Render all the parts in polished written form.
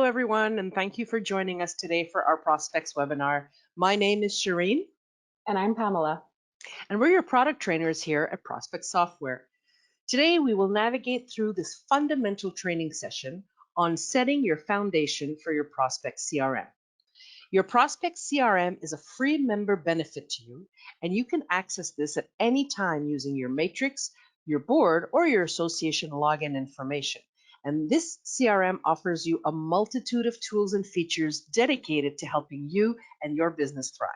Hello, everyone, and thank you for joining us today for our Prospects webinar. My name is Shireen, And I'm Pamela. and we're your product trainers here at Prospect Software. Today, we will navigate through this fundamental training session on setting your foundation for your Prospect CRM. Your Prospect CRM is a free member benefit to you, and you can access this at any time using your matrix, your board, or your association login information. And this CRM offers you a multitude of tools and features dedicated to helping you and your business thrive.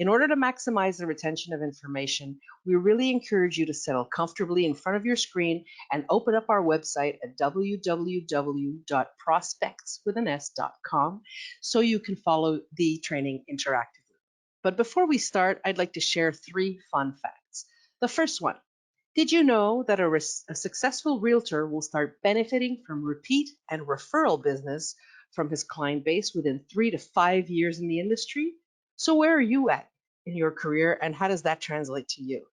In order to maximize the retention of information, we really encourage you to settle comfortably in front of your screen and open up our website at www.prospectswithans.com so you can follow the training interactively. But before we start, I'd like to share 3 fun facts. The first one, did you know that a successful realtor will start benefiting from repeat and referral business from his client base within 3 to 5 years in the industry? So where are you at in your career, and how does that translate to you?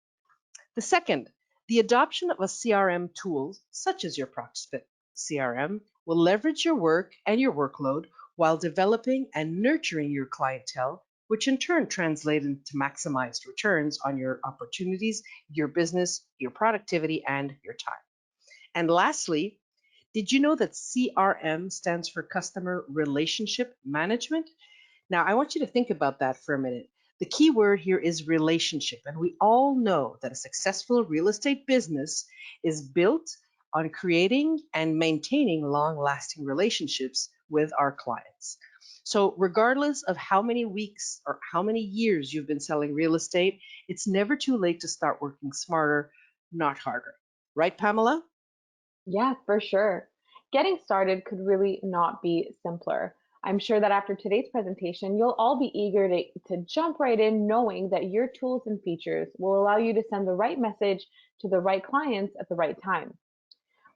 The second, the adoption of a CRM tool such as your Prospect CRM will leverage your work and your workload while developing and nurturing your clientele, which in turn translates into maximized returns on your opportunities, your business, your productivity, and your time. And lastly, did you know that CRM stands for Customer Relationship Management? Now, I want you to think about that for a minute. The key word here is relationship, and we all know that a successful real estate business is built on creating and maintaining long-lasting relationships with our clients. So, regardless of how many weeks or how many years you've been selling real estate, it's never too late to start working smarter, not harder. Right, Pamela? Yeah, for sure. Getting started could really not be simpler. I'm sure that after today's presentation, you'll all be eager to jump right in knowing that your tools and features will allow you to send the right message to the right clients at the right time.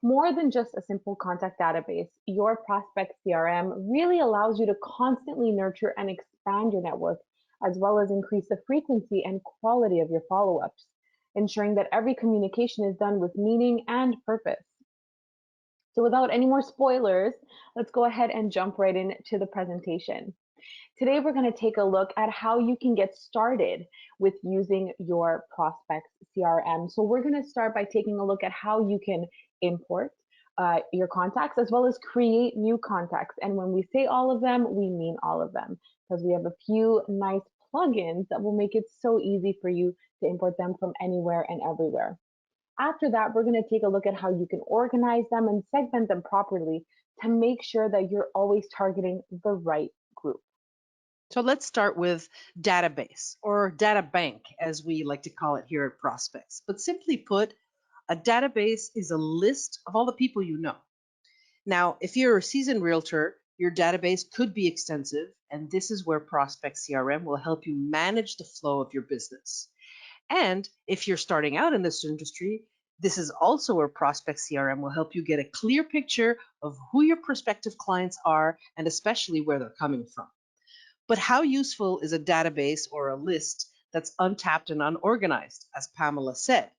More than just a simple contact database, your Prospect CRM really allows you to constantly nurture and expand your network, as well as increase the frequency and quality of your follow-ups, ensuring that every communication is done with meaning and purpose. So without any more spoilers, let's go ahead and jump right into the presentation. Today, we're going to take a look at how you can get started with using your Prospects CRM. So we're going to start by taking a look at how you can import your contacts as well as create new contacts. And when we say all of them, we mean all of them, because we have a few nice plugins that will make it so easy for you to import them from anywhere and everywhere. After that, we're going to take a look at how you can organize them and segment them properly to make sure that you're always targeting the right group. So let's start with database or data bank, as we like to call it here at Prospects. But simply put, a database is a list of all the people you know. Now, if you're a seasoned realtor, your database could be extensive, and this is where Prospect CRM will help you manage the flow of your business. And if you're starting out in this industry, this is also where Prospect CRM will help you get a clear picture of who your prospective clients are and especially where they're coming from. But how useful is a database or a list that's untapped and unorganized, as Pamela said,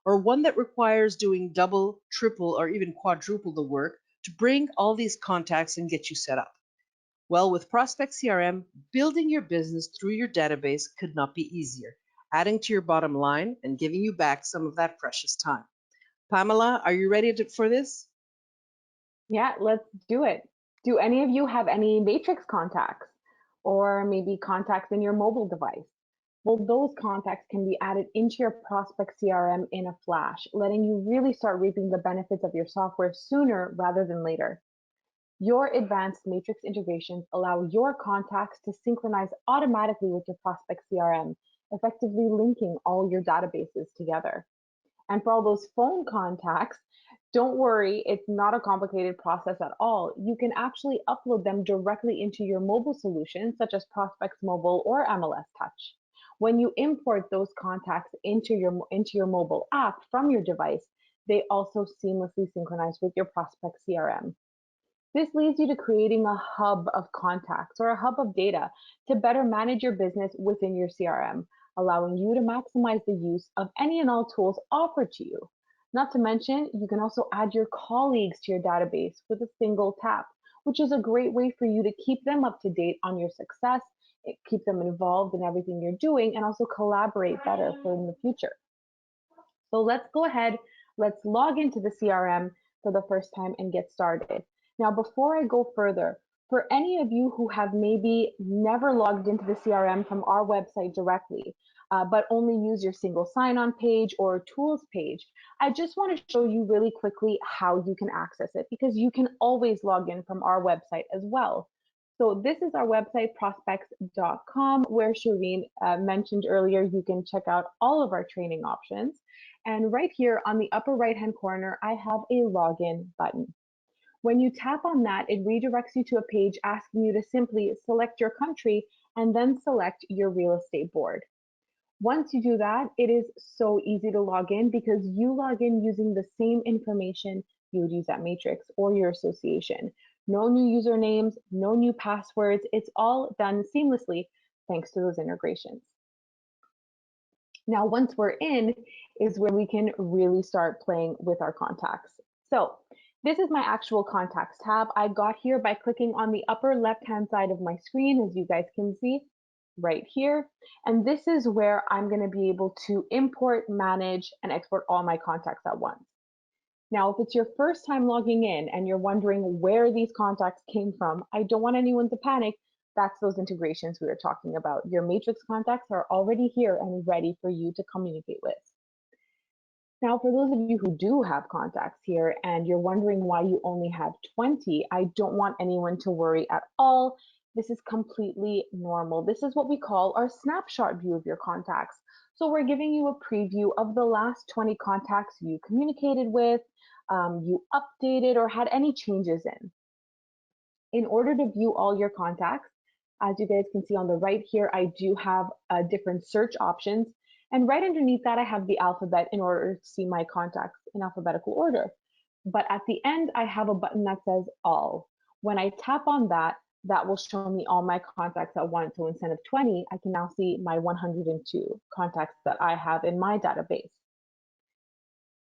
or one that requires doing double, triple, or even quadruple the work to bring all these contacts and get you set up? Well, with Prospect CRM, building your business through your database could not be easier, adding to your bottom line and giving you back some of that precious time. Pamela, are you ready for this? Yeah, let's do it. Do any of you have any matrix contacts or maybe contacts in your mobile device? Well, those contacts can be added into your Prospect CRM in a flash, letting you really start reaping the benefits of your software sooner rather than later. Your advanced matrix integrations allow your contacts to synchronize automatically with your Prospect CRM, effectively linking all your databases together. And for all those phone contacts, don't worry, it's not a complicated process at all. You can actually upload them directly into your mobile solutions, such as Prospects Mobile or MLS Touch. When you import those contacts into your mobile app from your device, they also seamlessly synchronize with your Prospect CRM. This leads you to creating a hub of contacts or a hub of data to better manage your business within your CRM, allowing you to maximize the use of any and all tools offered to you. Not to mention, you can also add your colleagues to your database with a single tap, which is a great way for you to keep them up to date on your success, keep them involved in everything you're doing, and also collaborate better for in the future. So let's go ahead, let's log into the CRM for the first time and get started. Now, before I go further, for any of you who have maybe never logged into the CRM from our website directly, but only use your single sign-on page or tools page, I just want to show you really quickly how you can access it, because you can always log in from our website as well. So this is our website, prospects.com, where Shireen mentioned earlier, you can check out all of our training options. And right here on the upper right-hand corner, I have a login button. When you tap on that, it redirects you to a page asking you to simply select your country and then select your real estate board. Once you do that, it is so easy to log in because you log in using the same information you would use at Matrix or your association. No new usernames, no new passwords. It's all done seamlessly thanks to those integrations. Now, once we're in is where we can really start playing with our contacts. So this is my actual contacts tab. I got here by clicking on the upper left-hand side of my screen, as you guys can see right here. And this is where I'm going to be able to import, manage, and export all my contacts at once. Now, if it's your first time logging in and you're wondering where these contacts came from, I don't want anyone to panic. That's those integrations we were talking about. Your Matrix contacts are already here and ready for you to communicate with. Now, for those of you who do have contacts here and you're wondering why you only have 20, I don't want anyone to worry at all. This is completely normal. This is what we call our snapshot view of your contacts. So we're giving you a preview of the last 20 contacts you communicated with, you updated, or had any changes in. In order to view all your contacts, as you guys can see on the right here, I do have different search options. And right underneath that, I have the alphabet in order to see my contacts in alphabetical order. But at the end, I have a button that says all. When I tap on that, that will show me all my contacts at once. So instead of 20, I can now see my 102 contacts that I have in my database.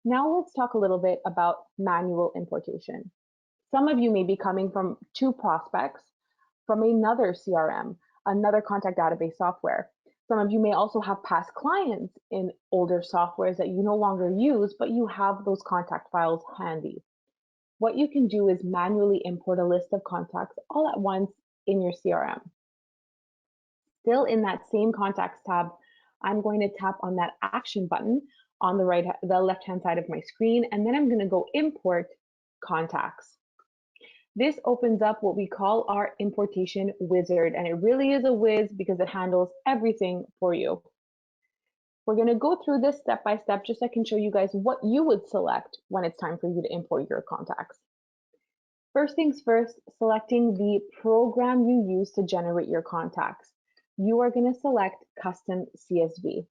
Now let's talk a little bit about manual importation. Some of you may be coming from two prospects from another CRM, another contact database software. Some of you may also have past clients in older softwares that you no longer use, but you have those contact files handy. What you can do is manually import a list of contacts all at once in your CRM. Still in that same contacts tab, I'm going to tap on that action button on the left-hand side of my screen, and then I'm going to go import contacts. This opens up what we call our importation wizard, and it really is a whiz because it handles everything for you. We're going to go through this step by step just so I can show you guys what you would select when it's time for you to import your contacts. First things first, selecting the program you use to generate your contacts. You are going to select custom CSV.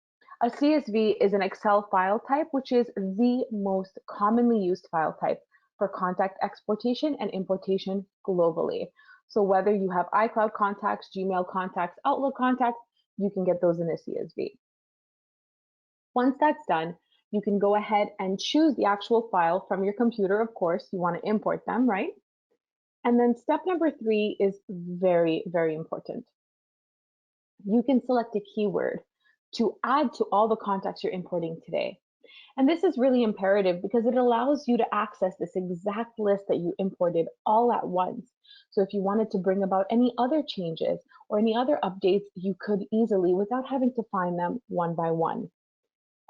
A CSV is an Excel file type, which is the most commonly used file type for contact exportation and importation globally. So whether you have iCloud contacts, Gmail contacts, Outlook contacts, you can get those in a CSV. Once that's done, you can go ahead and choose the actual file from your computer. Of course, you want to import them, right? And then step number 3 is very, very important. You can select a keyword to add to all the contacts you're importing today. And this is really imperative because it allows you to access this exact list that you imported all at once. So if you wanted to bring about any other changes or any other updates, you could easily without having to find them one by one.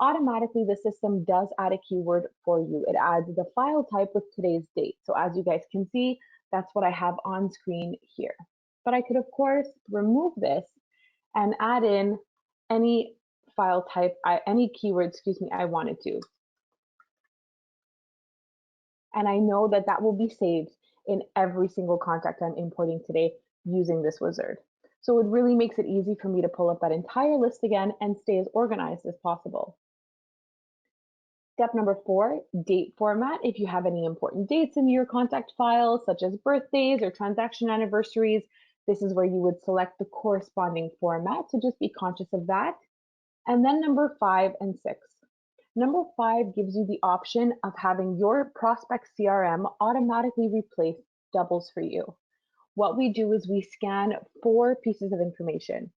Automatically, the system does add a keyword for you. It adds the file type with today's date. So as you guys can see, that's what I have on screen here. But I could, of course, remove this and add in any file type, any keyword, I wanted to. And I know that that will be saved in every single contact I'm importing today using this wizard. So it really makes it easy for me to pull up that entire list again and stay as organized as possible. Step number 4, date format. If you have any important dates in your contact files, such as birthdays or transaction anniversaries, this is where you would select the corresponding format. So just be conscious of that. And then number 5 and 6. Number 5 gives you the option of having your prospect CRM automatically replace doubles for you. What we do is we scan 4 pieces of information: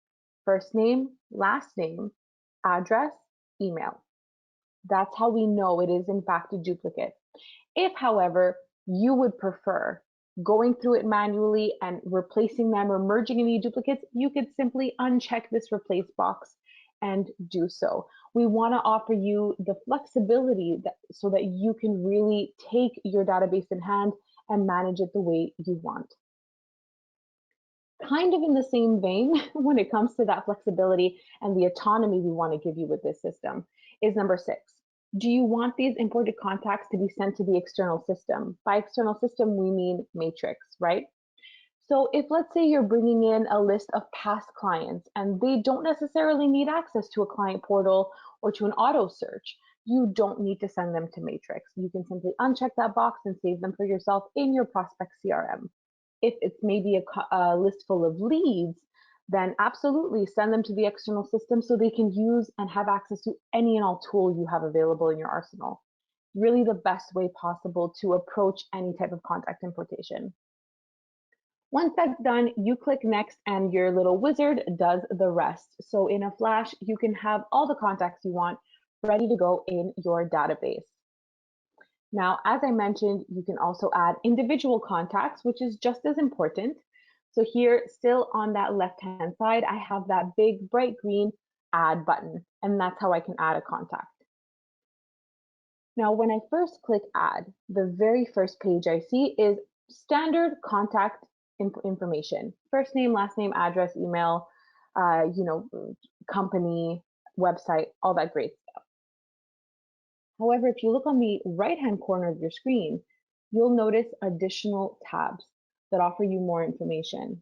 first name, last name, address, email. That's how we know it is in fact a duplicate. If, however, you would prefer going through it manually and replacing them or merging any duplicates, you could simply uncheck this replace box and do so. We want to offer you the flexibility so that you can really take your database in hand and manage it the way you want. Kind of in the same vein, when it comes to that flexibility and the autonomy we want to give you with this system, is number 6. Do you want these imported contacts to be sent to the external system? By external system, we mean matrix, right? So if, let's say, you're bringing in a list of past clients and they don't necessarily need access to a client portal or to an auto search, you don't need to send them to Matrix. You can simply uncheck that box and save them for yourself in your prospect CRM. If it's maybe a list full of leads, then absolutely send them to the external system so they can use and have access to any and all tool you have available in your arsenal. Really the best way possible to approach any type of contact importation. Once that's done, you click next and your little wizard does the rest. So in a flash, you can have all the contacts you want ready to go in your database. Now, as I mentioned, you can also add individual contacts, which is just as important. So here, still on that left-hand side, I have that big bright green add button, and that's how I can add a contact. Now, when I first click add, the very first page I see is standard contact information: first name, last name, address, email, company, website, all that great stuff. However, if you look on the right-hand corner of your screen, you'll notice additional tabs that offer you more information.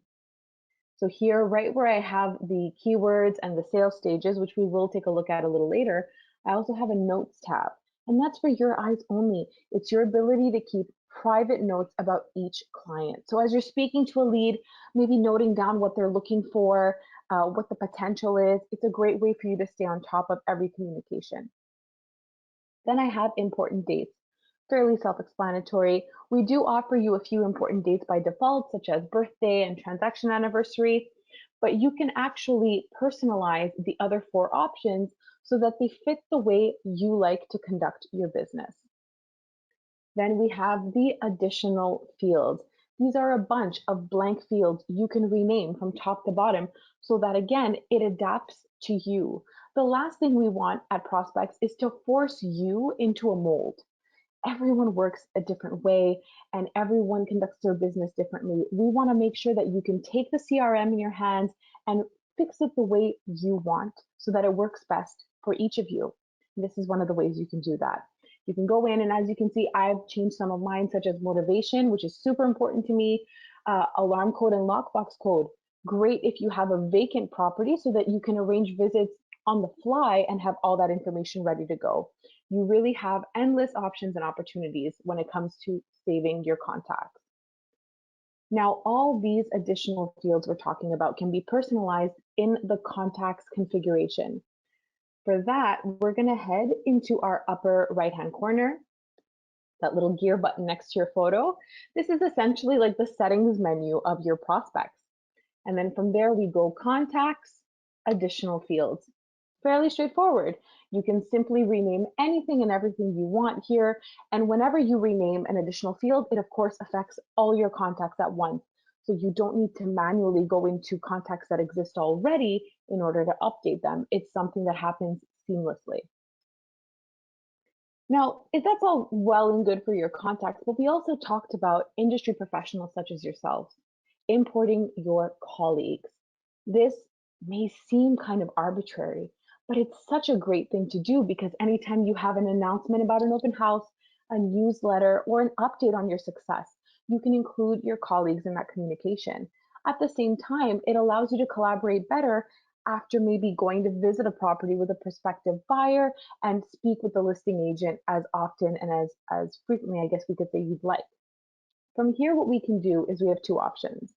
So here, right where I have the keywords and the sales stages, which we will take a look at a little later, I also have a notes tab, and that's for your eyes only. It's your ability to keep private notes about each client. So as you're speaking to a lead, maybe noting down what they're looking for, what the potential is, it's a great way for you to stay on top of every communication. Then I have important dates. Fairly self-explanatory. We do offer you a few important dates by default, such as birthday and transaction anniversary, but you can actually personalize the other 4 options so that they fit the way you like to conduct your business. Then we have the additional fields. These are a bunch of blank fields you can rename from top to bottom so that, again, it adapts to you. The last thing we want at prospects is to force you into a mold. Everyone works a different way and everyone conducts their business differently. We want to make sure that you can take the CRM in your hands and fix it the way you want so that it works best for each of you. This is one of the ways you can do that. You can go in, and as you can see, I've changed some of mine, such as motivation, which is super important to me, alarm code and lockbox code. Great if you have a vacant property so that you can arrange visits on the fly and have all that information ready to go. You really have endless options and opportunities when it comes to saving your contacts. Now, all these additional fields we're talking about can be personalized in the contacts configuration. For that, we're going to head into our upper right-hand corner, that little gear button next to your photo. This is essentially like the settings menu of your prospects. And then from there, we go contacts, additional fields. Fairly straightforward. You can simply rename anything and everything you want here. And whenever you rename an additional field, it of course affects all your contacts at once. So you don't need to manually go into contacts that exist already in order to update them. It's something that happens seamlessly. Now, if that's all well and good for your contacts, but we also talked about industry professionals such as yourselves, importing your colleagues. This may seem kind of arbitrary, but it's such a great thing to do because anytime you have an announcement about an open house, a newsletter, or an update on your success, you can include your colleagues in that communication. At the same time, it allows you to collaborate better after maybe going to visit a property with a prospective buyer and speak with the listing agent as often and as frequently, I guess we could say, you'd like. From here, what we can do is we have 2 options.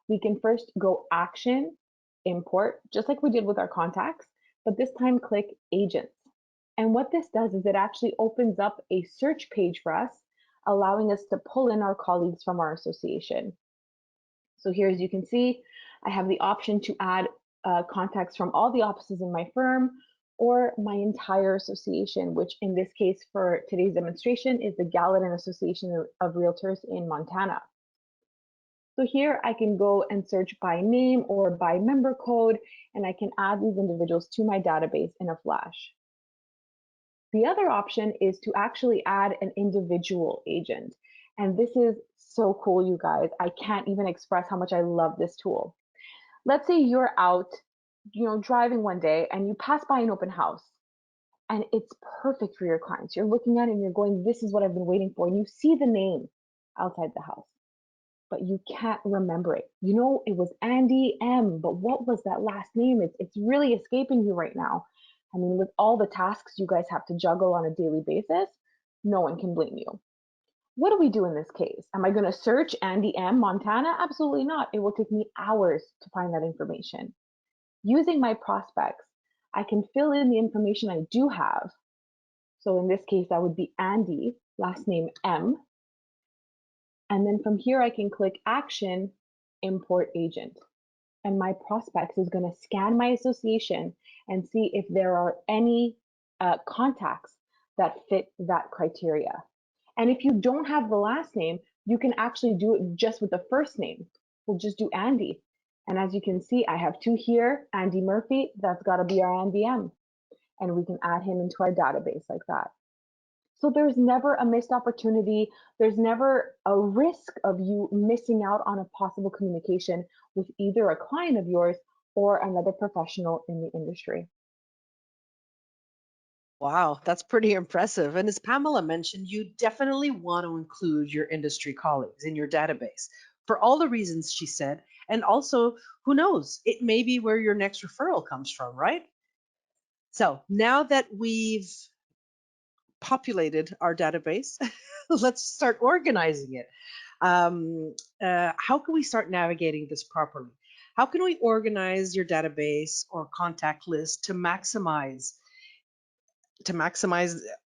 We can first go action, import, just like we did with our contacts, but this time click agents. And what this does is it actually opens up a search page for us, allowing us to pull in our colleagues from our association. So here, as you can see, I have the option to add contacts from all the offices in my firm or my entire association, which in this case for today's demonstration is the Gallatin Association of Realtors in Montana. So here I can go and search by name or by member code, and I can add these individuals to my database in a flash. The other option is to actually add an individual agent. And this is so cool, you guys. I can't even express how much I love this tool. Let's say you're out, driving one day and you pass by an open house and it's perfect for your clients. You're looking at it and you're going, this is what I've been waiting for. And you see the name outside the house, but you can't remember it. You know, it was Andy M, but what was that last name? It's really escaping you right now. I mean, with all the tasks you guys have to juggle on a daily basis, no one can blame you. What do we do in this case? Am I going to search Andy M, Montana? Absolutely not. It will take me hours to find that information. Using my prospects, I can fill in the information I do have. So in this case, that would be Andy, last name M. And then from here, I can click Action, Import Agent. And my prospects is going to scan my association and see if there are any contacts that fit that criteria. And if you don't have the last name, you can actually do it just with the first name. We'll just do Andy. And as you can see, I have two here, Andy Murphy, that's got to be our Andy M. And we can add him into our database like that. So there's never a missed opportunity. There's never a risk of you missing out on a possible communication with either a client of yours or another professional in the industry. Wow, that's pretty impressive. And as Pamela mentioned, you definitely want to include your industry colleagues in your database for all the reasons she said. And also, who knows, it may be where your next referral comes from, right? So now that we've populated our database, let's start organizing it. How can we start navigating this properly? How can we organize your database or contact list to maximize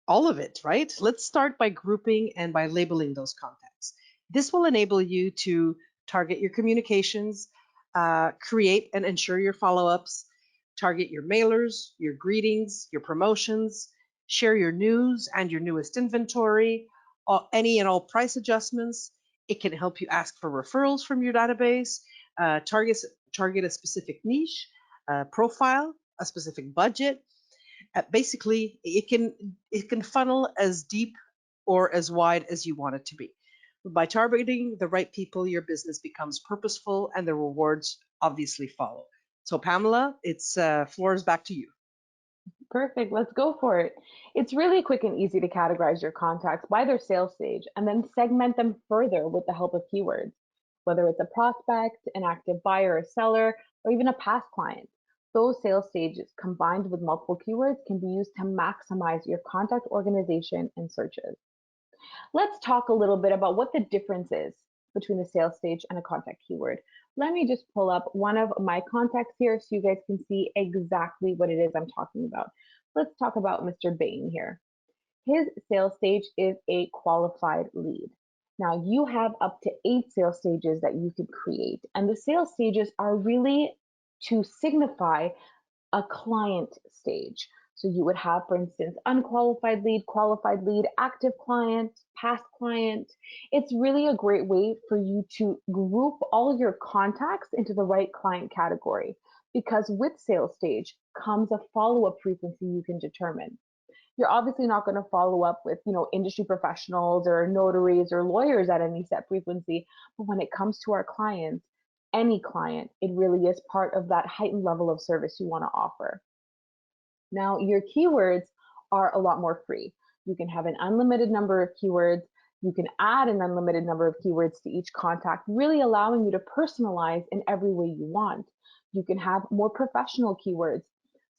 all of it, right? Let's start by grouping and by labeling those contacts. This will enable you to target your communications, create and ensure your follow-ups, target your mailers, your greetings, your promotions, share your news and your newest inventory, any and all price adjustments. It can help you ask for referrals from your database, target a specific niche, profile, a specific budget. Basically, it can funnel as deep or as wide as you want it to be. By targeting the right people, your business becomes purposeful and the rewards obviously follow. So Pamela, it's floor is back to you. Perfect, let's go for it. It's really quick and easy to categorize your contacts by their sales stage and then segment them further with the help of keywords, whether it's a prospect, an active buyer or seller, or even a past client. Those sales stages combined with multiple keywords can be used to maximize your contact organization and searches. Let's talk a little bit about what the difference is between a sales stage and a contact keyword. Let me just pull up one of my contacts here so you guys can see exactly what it is I'm talking about. Let's talk about Mr. Bain here. His sales stage is a qualified lead. Now you have up to 8 sales stages that you could create, and the sales stages are really to signify a client stage. So you would have, for instance, unqualified lead, qualified lead, active client, past client. It's really a great way for you to group all your contacts into the right client category, because with sales stage comes a follow-up frequency you can determine. You're obviously not going to follow up with, industry professionals or notaries or lawyers at any set frequency, but when it comes to our clients, any client, it really is part of that heightened level of service you want to offer. Now, your keywords are a lot more free. You can have an unlimited number of keywords. You can add an unlimited number of keywords to each contact, really allowing you to personalize in every way you want. You can have more professional keywords,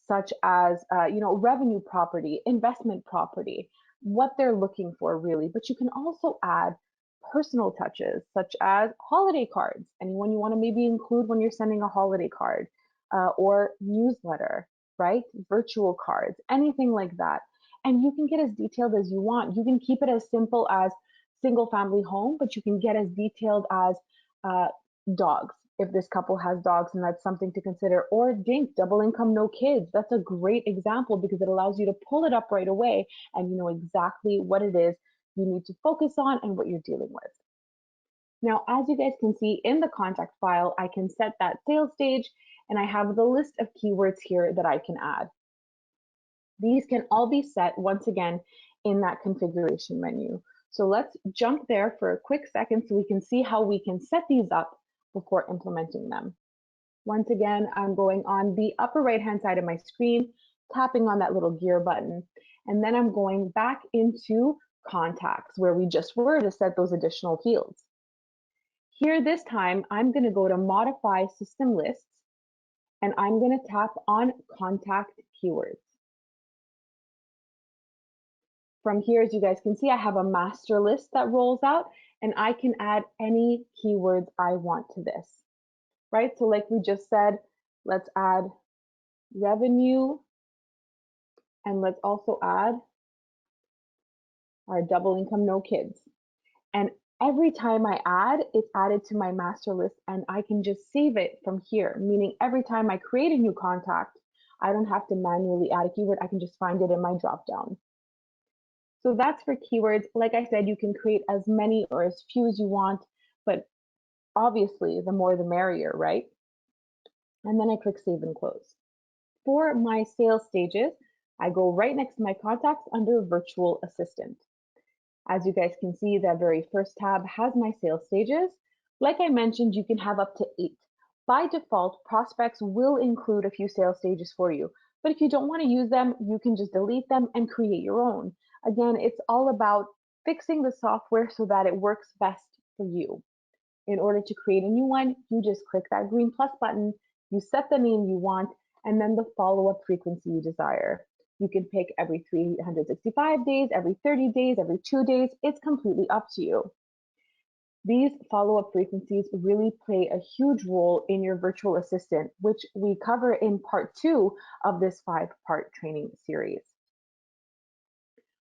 such as revenue property, investment property, what they're looking for really. But you can also add personal touches, such as holiday cards, anyone you want to maybe include when you're sending a holiday card, or newsletter, right? Virtual cards, anything like that. And you can get as detailed as you want. You can keep it as simple as single family home, but you can get as detailed as dogs. If this couple has dogs, and that's something to consider. Or DINK, double income, no kids. That's a great example because it allows you to pull it up right away and you know exactly what it is you need to focus on and what you're dealing with. Now, as you guys can see in the contact file, I can set that sales stage and I have the list of keywords here that I can add. These can all be set once again in that configuration menu. So let's jump there for a quick second so we can see how we can set these up before implementing them. Once again, I'm going on the upper right-hand side of my screen, tapping on that little gear button, and then I'm going back into contacts where we just were to set those additional fields. Here this time, I'm going to go to modify system lists and I'm going to tap on contact keywords. From here, as you guys can see, I have a master list that rolls out and I can add any keywords I want to this, right? So like we just said, let's add revenue and let's also add our double income, no kids. And every time I add, it's added to my master list and I can just save it from here, meaning every time I create a new contact, I don't have to manually add a keyword. I can just find it in my dropdown. So that's for keywords. Like I said, you can create as many or as few as you want, but obviously the more the merrier, right? And then I click save and close. For my sales stages, I go right next to my contacts under virtual assistant. As you guys can see, that very first tab has my sales stages. Like I mentioned, you can have up to 8. By default, prospects will include a few sales stages for you. But if you don't want to use them, you can just delete them and create your own. Again, it's all about fixing the software so that it works best for you. In order to create a new one, you just click that green plus button, you set the name you want, and then the follow-up frequency you desire. You can pick every 365 days, every 30 days, every 2 days. It's completely up to you. These follow-up frequencies really play a huge role in your virtual assistant, which we cover in part 2 of this 5-part training series.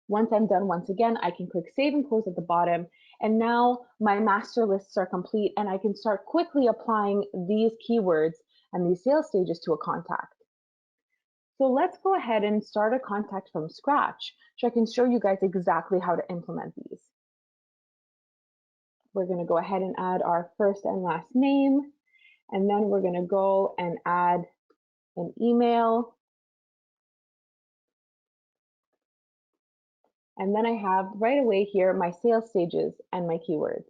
Once I'm done, once again, I can click save and close at the bottom. And now my master lists are complete and I can start quickly applying these keywords and these sales stages to a contact. So let's go ahead and start a contact from scratch so I can show you guys exactly how to implement these. We're going to go ahead and add our first and last name, and then we're going to go and add an email. And then I have right away here my sales stages and my keywords.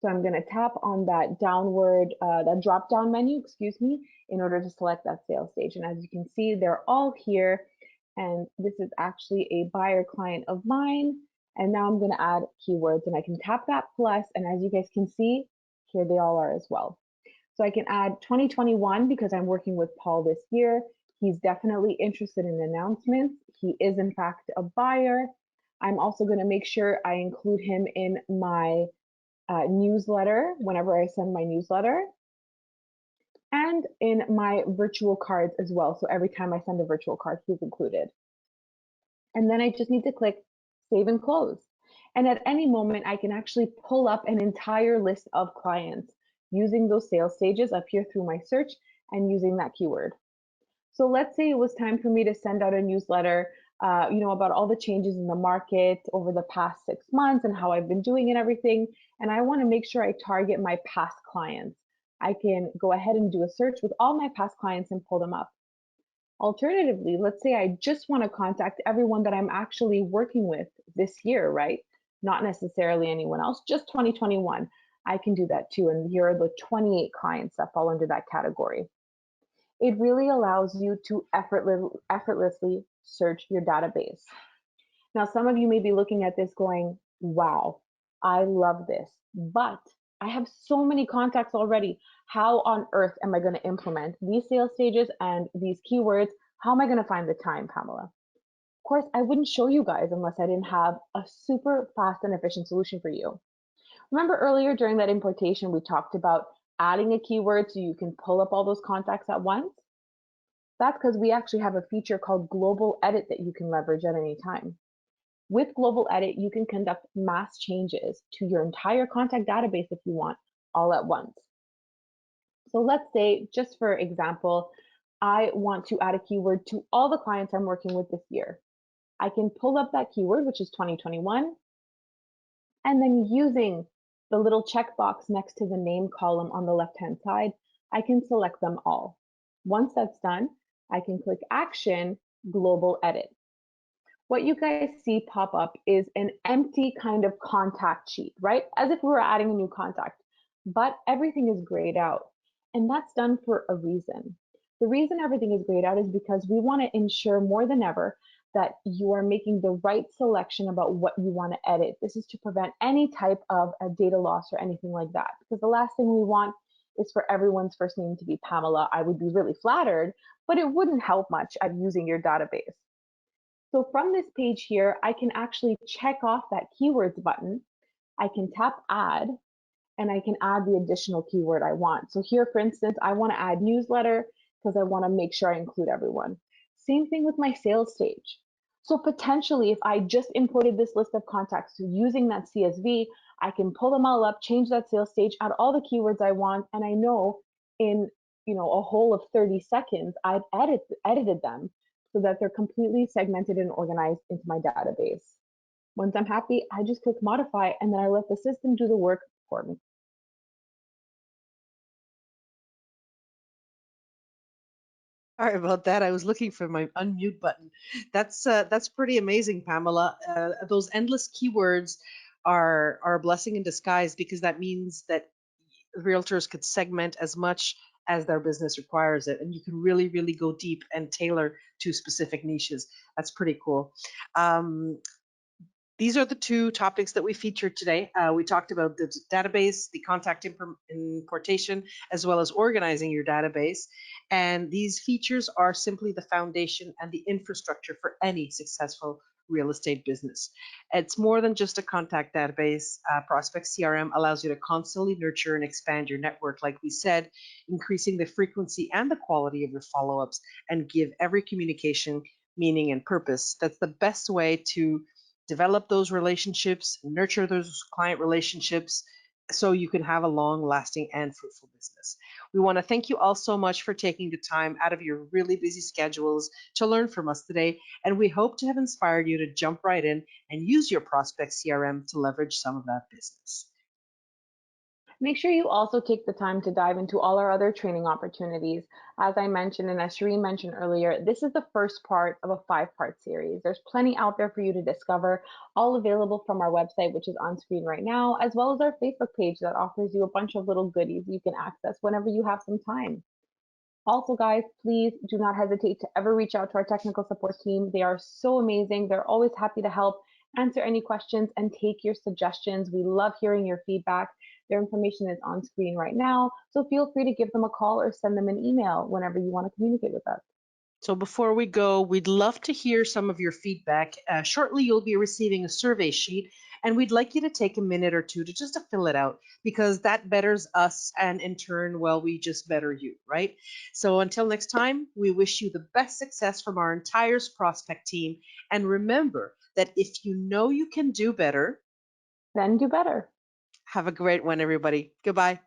So I'm going to tap on that downward, that drop down menu, excuse me, in order to select that sales stage. And as you can see, they're all here. And this is actually a buyer client of mine. And now I'm going to add keywords and I can tap that plus, and as you guys can see, here they all are as well. So I can add 2021 because I'm working with Paul this year. He's definitely interested in announcements. He is in fact a buyer. I'm also going to make sure I include him in my newsletter whenever I send my newsletter, and in my virtual cards as well. So every time I send a virtual card, he's included. And then I just need to click save and close. And at any moment, I can actually pull up an entire list of clients using those sales stages up here through my search and using that keyword. So let's say it was time for me to send out a newsletter, about all the changes in the market over the past 6 months and how I've been doing and everything. And I want to make sure I target my past clients. I can go ahead and do a search with all my past clients and pull them up. Alternatively, let's say I just want to contact everyone that I'm actually working with this year, right? Not necessarily anyone else, just 2021. I can do that too. And here are the 28 clients that fall under that category. It really allows you to effortlessly search your database. Now, some of you may be looking at this going, wow, I love this, but I have so many contacts already. How on earth am I going to implement these sales stages and these keywords? How am I going to find the time, Pamela? Of course, I wouldn't show you guys unless I didn't have a super fast and efficient solution for you. Remember earlier during that importation, we talked about adding a keyword so you can pull up all those contacts at once? That's because we actually have a feature called Global Edit that you can leverage at any time. With Global Edit, you can conduct mass changes to your entire contact database if you want, all at once. So let's say, just for example, I want to add a keyword to all the clients I'm working with this year. I can pull up that keyword, which is 2021, and then using the little checkbox next to the name column on the left-hand side, I can select them all. Once that's done, I can click Action, Global Edit. What you guys see pop up is an empty kind of contact sheet, right? As if we were adding a new contact, but everything is grayed out. And that's done for a reason. The reason everything is grayed out is because we want to ensure more than ever that you are making the right selection about what you want to edit. This is to prevent any type of a data loss or anything like that. Because the last thing we want is for everyone's first name to be Pamela. I would be really flattered, but it wouldn't help much at using your database. So from this page here, I can actually check off that keywords button. I can tap add and I can add the additional keyword I want. So here, for instance, I want to add newsletter because I want to make sure I include everyone. Same thing with my sales stage. So potentially, if I just imported this list of contacts using that CSV, I can pull them all up, change that sales stage, add all the keywords I want, and I know in a whole of 30 seconds, I've edited them so that they're completely segmented and organized into my database. Once I'm happy, I just click modify and then I let the system do the work for me. Sorry about that. I was looking for my unmute button. That's pretty amazing, Pamela. Those endless keywords are a blessing in disguise because that means that realtors could segment as much as their business requires it, and you can really, really go deep and tailor to specific niches. That's pretty cool. Um, these are the two topics that we featured today. We talked about the database, the contact importation, as well as organizing your database. And these features are simply the foundation and the infrastructure for any successful real estate business. It's more than just a contact database. Prospect CRM allows you to constantly nurture and expand your network, like we said, increasing the frequency and the quality of your follow ups and give every communication meaning and purpose. That's the best way to develop those relationships, nurture those client relationships so you can have a long lasting and fruitful business. We want to thank you all so much for taking the time out of your really busy schedules to learn from us today. And we hope to have inspired you to jump right in and use your prospect CRM to leverage some of that business. Make sure you also take the time to dive into all our other training opportunities. As I mentioned, and as Shireen mentioned earlier, this is the first part of a 5-part series. There's plenty out there for you to discover, all available from our website, which is on screen right now, as well as our Facebook page that offers you a bunch of little goodies you can access whenever you have some time. Also, guys, please do not hesitate to ever reach out to our technical support team. They are so amazing. They're always happy to help, answer any questions, and take your suggestions. We love hearing your feedback. Their information is on screen right now, so feel free to give them a call or send them an email whenever you want to communicate with us. So before we go, we'd love to hear some of your feedback. Shortly, you'll be receiving a survey sheet, and we'd like you to take a minute or two to just to fill it out because that betters us, and in turn, well, we just better you, right? So until next time, we wish you the best success from our entire prospect team. And remember that if you know you can do better, Then do better. have a great one, everybody. Goodbye.